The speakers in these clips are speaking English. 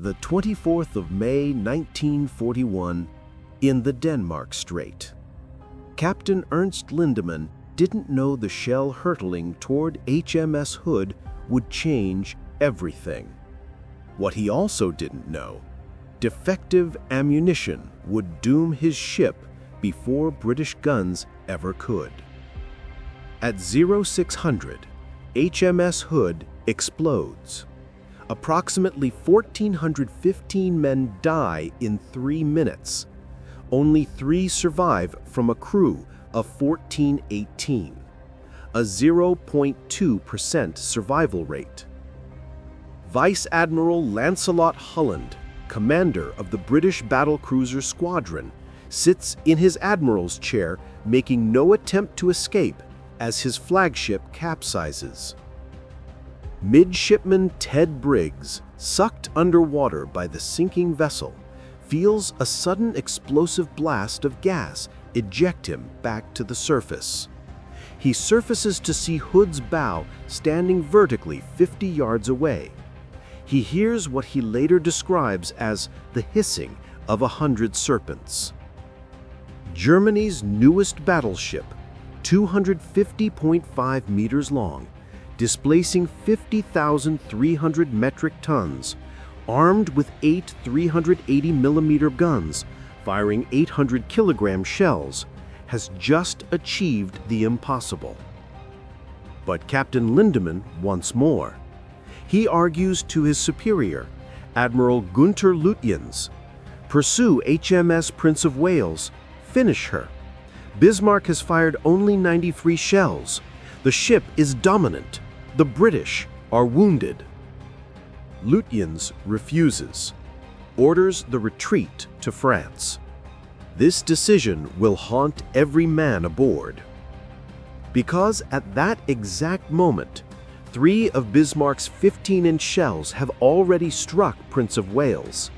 The 24th of May 1941, in the Denmark Strait. Captain Ernst Lindemann didn't know the shell hurtling toward HMS Hood would change everything. What he also didn't know, defective ammunition would doom his ship before British guns ever could. At 0600, HMS Hood explodes. Approximately 1,415 men die in 3 minutes. Only 3 survive from a crew of 1,418, a 0.2% survival rate. Vice Admiral Lancelot Holland, commander of the British battlecruiser squadron, sits in his admiral's chair, making no attempt to escape as his flagship capsizes. Midshipman Ted Briggs, sucked underwater by the sinking vessel, feels a sudden explosive blast of gas eject him back to the surface. He surfaces to see Hood's bow standing vertically 50 yards away. He hears what he later describes as the hissing of 100 serpents. Germany's newest battleship, 250.5 meters long, displacing 50,300 metric tons, armed with 8 380mm guns, firing 800-kilogram shells, has just achieved the impossible. But Captain Lindemann wants more. He argues to his superior, Admiral Günther Lütjens, "Pursue HMS Prince of Wales, finish her. Bismarck has fired only 93 shells. The ship is dominant. The British are wounded." Lütjens refuses, orders the retreat to France. This decision will haunt every man aboard. Because at that exact moment, 3 of Bismarck's 15-inch shells have already struck Prince of Wales.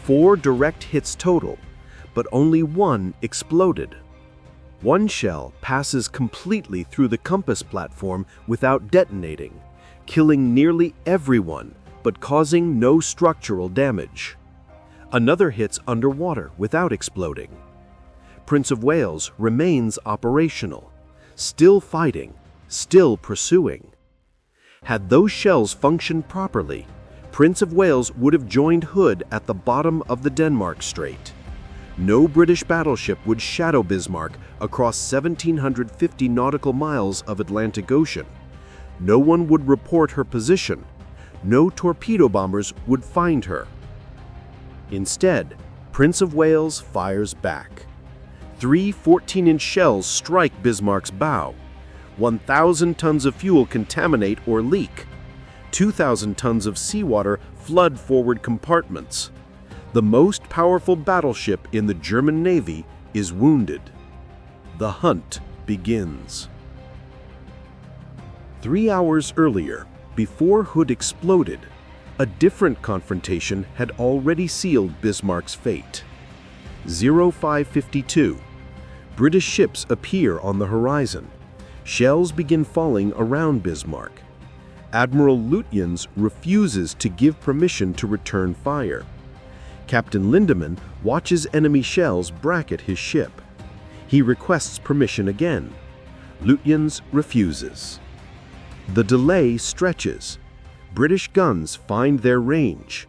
4 direct hits total, but only 1 exploded. 1 shell passes completely through the compass platform without detonating, killing nearly everyone but causing no structural damage. Another hits underwater without exploding. Prince of Wales remains operational, still fighting, still pursuing. Had those shells functioned properly, Prince of Wales would have joined Hood at the bottom of the Denmark Strait. No British battleship would shadow Bismarck across 1,750 nautical miles of Atlantic Ocean. No one would report her position. No torpedo bombers would find her. Instead, Prince of Wales fires back. 3 14-inch shells strike Bismarck's bow. 1,000 tons of fuel contaminate or leak. 2,000 tons of seawater flood forward compartments. The most powerful battleship in the German Navy is wounded. The hunt begins. 3 hours earlier, before Hood exploded, a different confrontation had already sealed Bismarck's fate. 0552. British ships appear on the horizon. Shells begin falling around Bismarck. Admiral Lütjens refuses to give permission to return fire. Captain Lindemann watches enemy shells bracket his ship. He requests permission again. Lütjens refuses. The delay stretches. British guns find their range.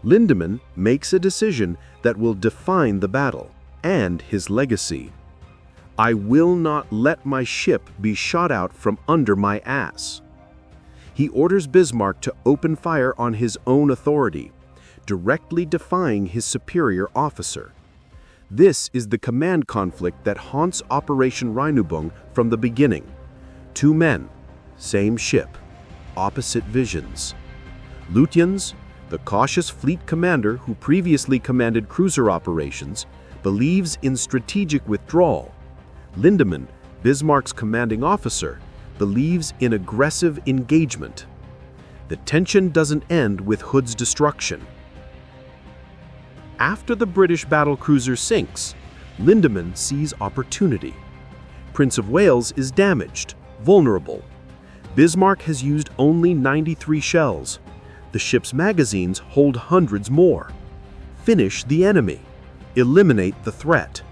Lindemann makes a decision that will define the battle and his legacy. "I will not let my ship be shot out from under my ass." He orders Bismarck to open fire on his own authority, directly defying his superior officer. This is the command conflict that haunts Operation Rheinübung from the beginning. 2 men, same ship, opposite visions. Lütjens, the cautious fleet commander who previously commanded cruiser operations, believes in strategic withdrawal. Lindemann, Bismarck's commanding officer, believes in aggressive engagement. The tension doesn't end with Hood's destruction. After the British battlecruiser sinks, Lindemann sees opportunity. Prince of Wales is damaged, vulnerable. Bismarck has used only 93 shells. The ship's magazines hold hundreds more. Finish the enemy. Eliminate the threat.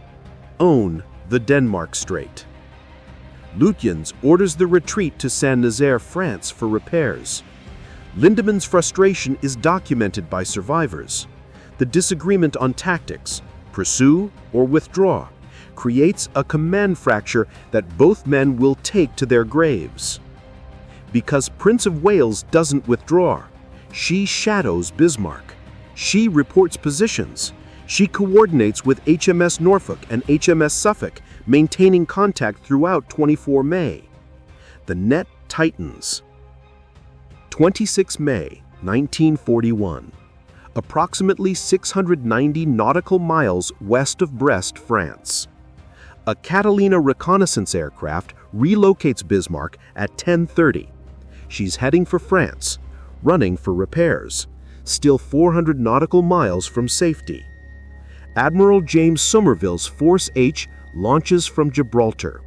Own the Denmark Strait. Lütjens orders the retreat to Saint-Nazaire, France for repairs. Lindemann's frustration is documented by survivors. The disagreement on tactics, pursue or withdraw, creates a command fracture that both men will take to their graves. Because Prince of Wales doesn't withdraw, she shadows Bismarck. She reports positions. She coordinates with HMS Norfolk and HMS Suffolk, maintaining contact throughout 24 May. The net tightens. 26 May 1941. Approximately 690 nautical miles west of Brest, France. A Catalina reconnaissance aircraft relocates Bismarck at 10:30. She's heading for France, running for repairs, still 400 nautical miles from safety. Admiral James Somerville's Force H launches from Gibraltar.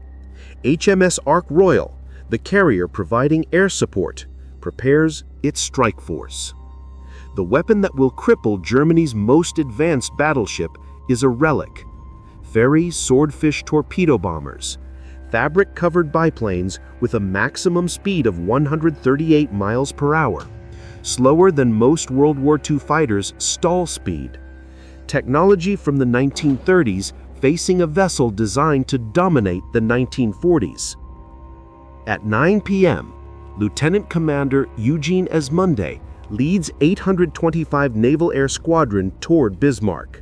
HMS Ark Royal, the carrier providing air support, prepares its strike force. The weapon that will cripple Germany's most advanced battleship is a relic. Fairey Swordfish torpedo bombers, fabric-covered biplanes with a maximum speed of 138 miles per hour, slower than most World War II fighters' stall speed. Technology from the 1930s facing a vessel designed to dominate the 1940s. At 9 p.m., Lieutenant Commander Eugene Esmonde leads 825 Naval Air Squadron toward Bismarck.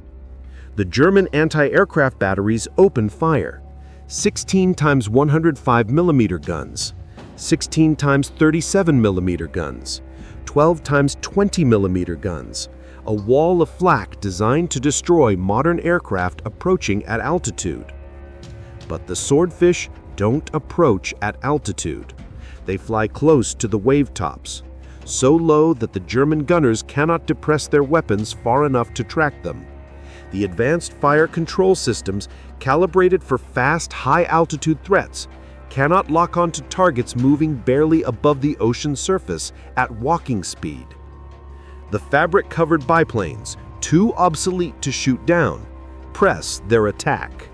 The German anti-aircraft batteries open fire. 16 times 105 mm guns, 16 times 37 mm guns, 12 times 20 mm guns, a wall of flak designed to destroy modern aircraft approaching at altitude. But the Swordfish don't approach at altitude. They fly close to the wave tops, so low that the German gunners cannot depress their weapons far enough to track them. The advanced fire control systems, calibrated for fast, high-altitude threats, cannot lock onto targets moving barely above the ocean surface at walking speed. The fabric-covered biplanes, too obsolete to shoot down, press their attack.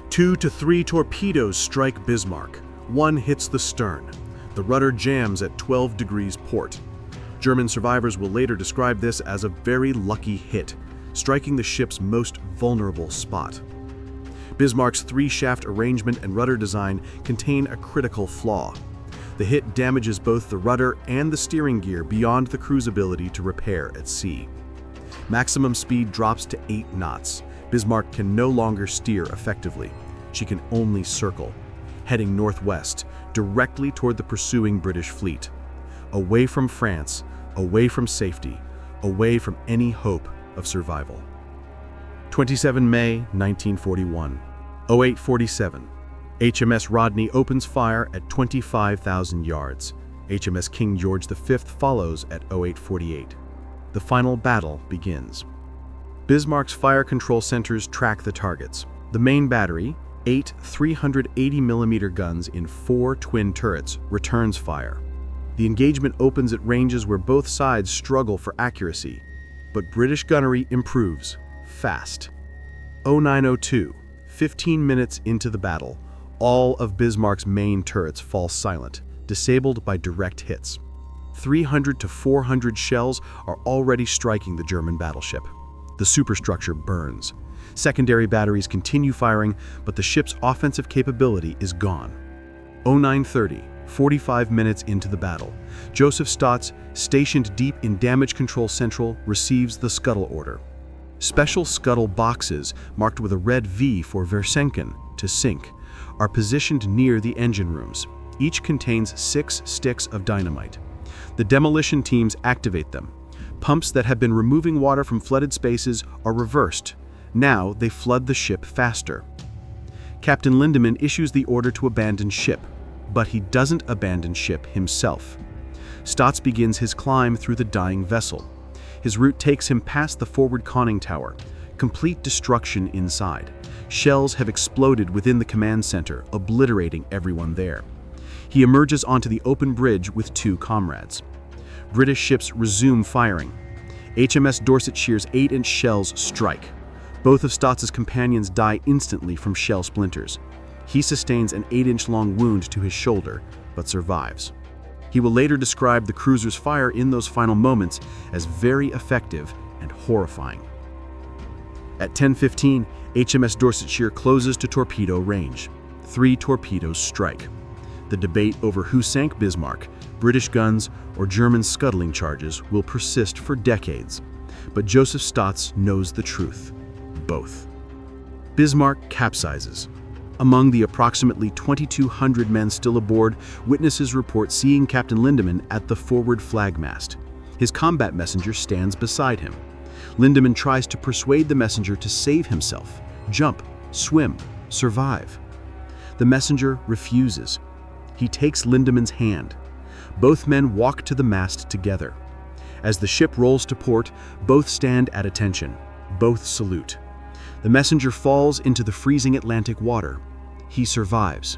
2 to 3 torpedoes strike Bismarck. One hits the stern. The rudder jams at 12 degrees port. German survivors will later describe this as a very lucky hit, striking the ship's most vulnerable spot. Bismarck's 3-shaft arrangement and rudder design contain a critical flaw. The hit damages both the rudder and the steering gear beyond the crew's ability to repair at sea. Maximum speed drops to 8 knots. Bismarck can no longer steer effectively. She can only circle, heading northwest, directly toward the pursuing British fleet. Away from France, away from safety, away from any hope of survival. 27 May 1941, 0847. HMS Rodney opens fire at 25,000 yards. HMS King George V follows at 0848. The final battle begins. Bismarck's fire control centers track the targets. The main battery, 8 380mm guns in 4 twin turrets, returns fire. The engagement opens at ranges where both sides struggle for accuracy, but British gunnery improves fast. 0902, 15 minutes into the battle, all of Bismarck's main turrets fall silent, disabled by direct hits. 300 to 400 shells are already striking the German battleship. The superstructure burns. Secondary batteries continue firing, but the ship's offensive capability is gone. 0930, 45 minutes into the battle, Joseph Stotz, stationed deep in Damage Control Central, receives the scuttle order. Special scuttle boxes, marked with a red V for Versenken, to sink, are positioned near the engine rooms. Each contains 6 sticks of dynamite. The demolition teams activate them. Pumps that have been removing water from flooded spaces are reversed. Now they flood the ship faster. Captain Lindemann issues the order to abandon ship, but he doesn't abandon ship himself. Stotz begins his climb through the dying vessel. His route takes him past the forward conning tower. Complete destruction inside. Shells have exploded within the command center, obliterating everyone there. He emerges onto the open bridge with 2 comrades. British ships resume firing. HMS Dorsetshire 8-inch shells strike. Both of Stotts' companions die instantly from shell splinters. He sustains an 8-inch long wound to his shoulder, but survives. He will later describe the cruiser's fire in those final moments as very effective and horrifying. At 10:15, HMS Dorsetshire closes to torpedo range. 3 torpedoes strike. The debate over who sank Bismarck, British guns or German scuttling charges, will persist for decades. But Joseph Stotts knows the truth. Both. Bismarck capsizes. Among the approximately 2,200 men still aboard, witnesses report seeing Captain Lindemann at the forward flagmast. His combat messenger stands beside him. Lindemann tries to persuade the messenger to save himself, jump, swim, survive. The messenger refuses. He takes Lindemann's hand. Both men walk to the mast together. As the ship rolls to port, both stand at attention. Both salute. The messenger falls into the freezing Atlantic water. He survives.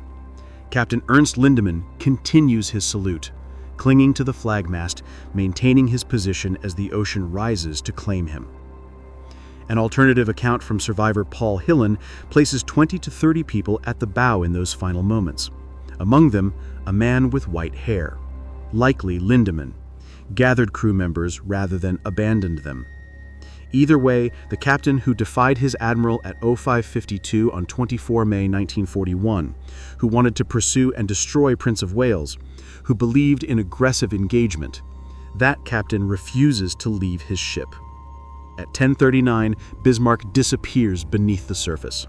Captain Ernst Lindemann continues his salute, clinging to the flagmast, maintaining his position as the ocean rises to claim him. An alternative account from survivor Paul Hillen places 20 to 30 people at the bow in those final moments. Among them, a man with white hair, likely Lindemann, gathered crew members rather than abandoned them. Either way, the captain who defied his admiral at 05:52 on 24 May 1941, who wanted to pursue and destroy Prince of Wales, who believed in aggressive engagement, that captain refuses to leave his ship. At 10:39, Bismarck disappears beneath the surface.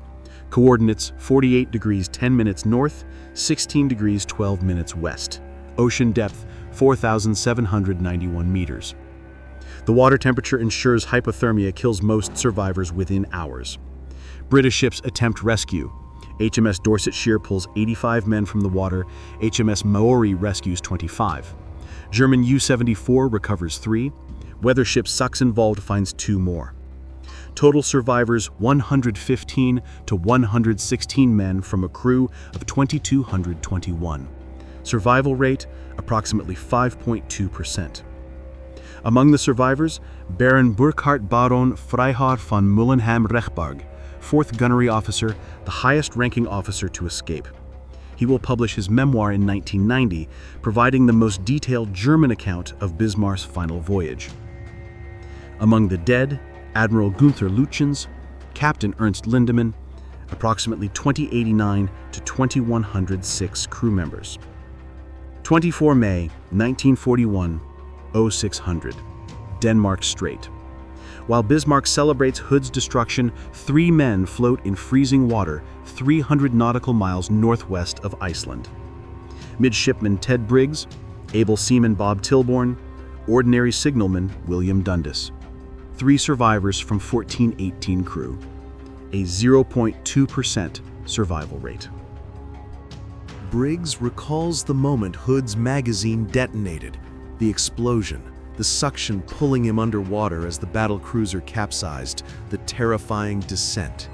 Coordinates 48 degrees 10 minutes north, 16 degrees 12 minutes west. Ocean depth 4,791 meters. The water temperature ensures hypothermia kills most survivors within hours. British ships attempt rescue. HMS Dorsetshire pulls 85 men from the water. HMS Maori rescues 25. German U-74 recovers 3. Weather ship Sachsen-Wald finds 2 more. Total survivors 115 to 116 men from a crew of 2,221. Survival rate approximately 5.2%. Among the survivors, Baron Burkard Baron von Müllenheim-Rechberg, 4th gunnery officer, the highest-ranking officer to escape. He will publish his memoir in 1990, providing the most detailed German account of Bismarck's final voyage. Among the dead, Admiral Günther Lütjens, Captain Ernst Lindemann, approximately 2,089 to 2,106 crew members. 24 May 1941, 0600, Denmark Strait. While Bismarck celebrates Hood's destruction, 3 men float in freezing water 300 nautical miles northwest of Iceland. Midshipman Ted Briggs, able seaman Bob Tilborn, ordinary signalman William Dundas. 3 survivors from 1418 crew, a 0.2% survival rate. Briggs recalls the moment Hood's magazine detonated, the explosion, the suction pulling him underwater as the battlecruiser capsized, the terrifying descent.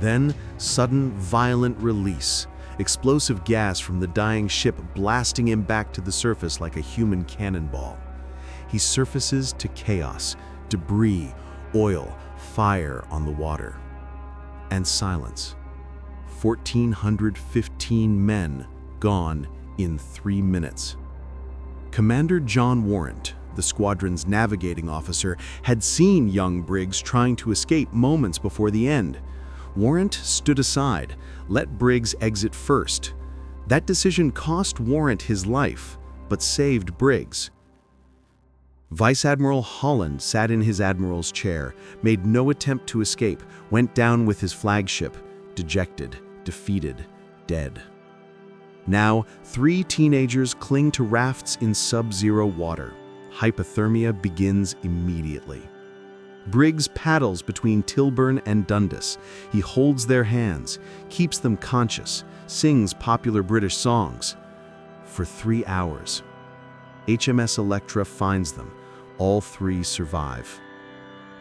Then, sudden, violent release, explosive gas from the dying ship blasting him back to the surface like a human cannonball. He surfaces to chaos, debris, oil, fire on the water. And silence. 1,415 men gone in 3 minutes. Commander John Warrant, the squadron's navigating officer, had seen young Briggs trying to escape moments before the end. Warrant stood aside, let Briggs exit first. That decision cost Warrant his life, but saved Briggs. Vice Admiral Holland sat in his admiral's chair, made no attempt to escape, went down with his flagship, dejected, defeated, dead. Now, 3 teenagers cling to rafts in sub-zero water. Hypothermia begins immediately. Briggs paddles between Tilburn and Dundas. He holds their hands, keeps them conscious, sings popular British songs. For 3 hours. HMS Electra finds them. All 3 survive.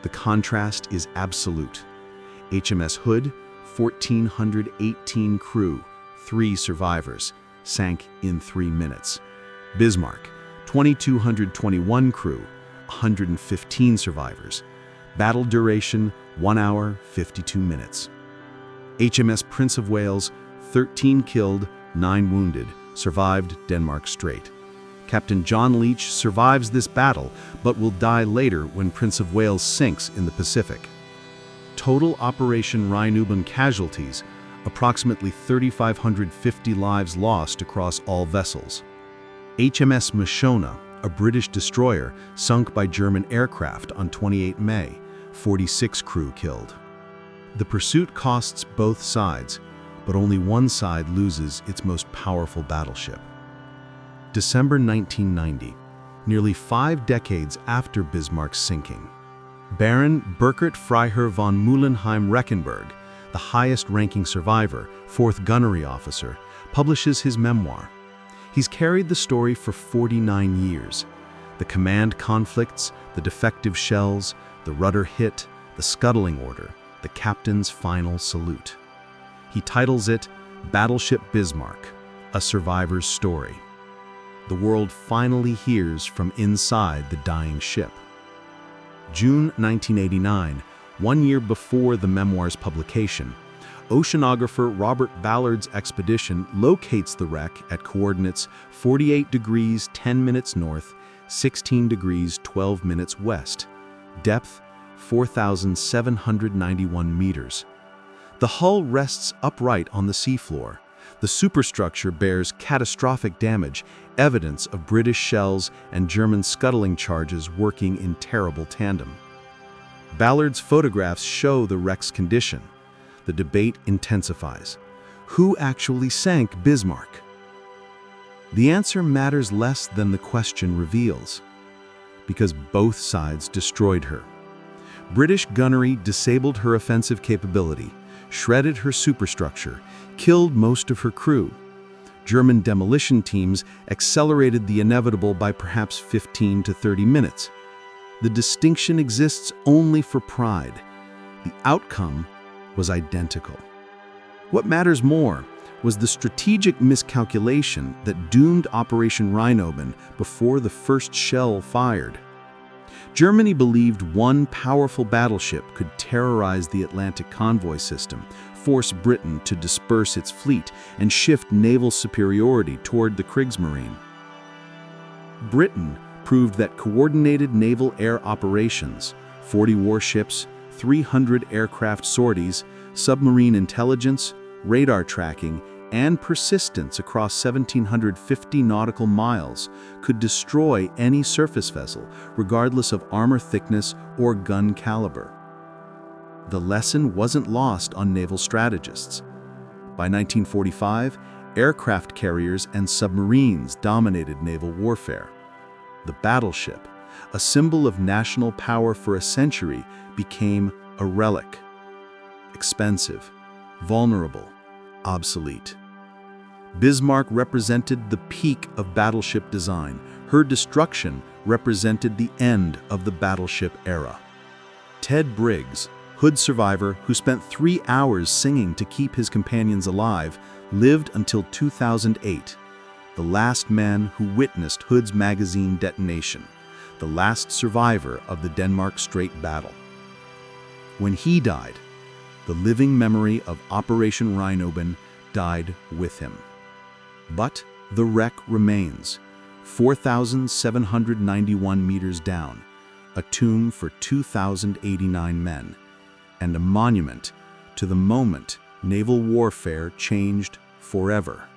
The contrast is absolute. HMS Hood, 1,418 crew, 3 survivors, sank in 3 minutes. Bismarck, 2,221 crew, 115 survivors. Battle duration, 1 hour, 52 minutes. HMS Prince of Wales, 13 killed, 9 wounded, survived Denmark Strait. Captain John Leach survives this battle, but will die later when Prince of Wales sinks in the Pacific. Total Operation Rheinübung casualties, approximately 3,550 lives lost across all vessels. HMS Mashona, a British destroyer, sunk by German aircraft on 28 May, 46 crew killed. The pursuit costs both sides, but only one side loses its most powerful battleship. December 1990, nearly 5 decades after Bismarck's sinking. Baron Burkard von Müllenheim-Rechberg, the highest-ranking survivor, 4th Gunnery Officer, publishes his memoir. He's carried the story for 49 years. The command conflicts, the defective shells, the rudder hit, the scuttling order, the captain's final salute. He titles it Battleship Bismarck, A Survivor's Story. The world finally hears from inside the dying ship. June 1989, 1 year before the memoir's publication, oceanographer Robert Ballard's expedition locates the wreck at coordinates 48 degrees 10 minutes north, 16 degrees 12 minutes west, depth 4,791 meters. The hull rests upright on the seafloor. The superstructure bears catastrophic damage, evidence of British shells and German scuttling charges working in terrible tandem. Ballard's photographs show the wreck's condition. The debate intensifies. Who actually sank Bismarck? The answer matters less than the question reveals, because both sides destroyed her. British gunnery disabled her offensive capability, shredded her superstructure, killed most of her crew. German demolition teams accelerated the inevitable by perhaps 15 to 30 minutes. The distinction exists only for pride. The outcome was identical. What matters more was the strategic miscalculation that doomed Operation Rheinübung before the first shell fired. Germany believed one powerful battleship could terrorize the Atlantic convoy system, force Britain to disperse its fleet, and shift naval superiority toward the Kriegsmarine. Britain proved that coordinated naval air operations, 40 warships, 300 aircraft sorties, submarine intelligence, radar tracking, and persistence across 1,750 nautical miles could destroy any surface vessel, regardless of armor thickness or gun caliber. The lesson wasn't lost on naval strategists. By 1945, aircraft carriers and submarines dominated naval warfare. The battleship, a symbol of national power for a century, became a relic. Expensive, vulnerable, obsolete. Bismarck represented the peak of battleship design. Her destruction represented the end of the battleship era. Ted Briggs, Hood survivor who spent 3 hours singing to keep his companions alive, lived until 2008, the last man who witnessed Hood's magazine detonation, the last survivor of the Denmark Strait battle. When he died, the living memory of Operation Rheinübung died with him. But the wreck remains, 4,791 meters down, a tomb for 2,089 men, and a monument to the moment naval warfare changed forever.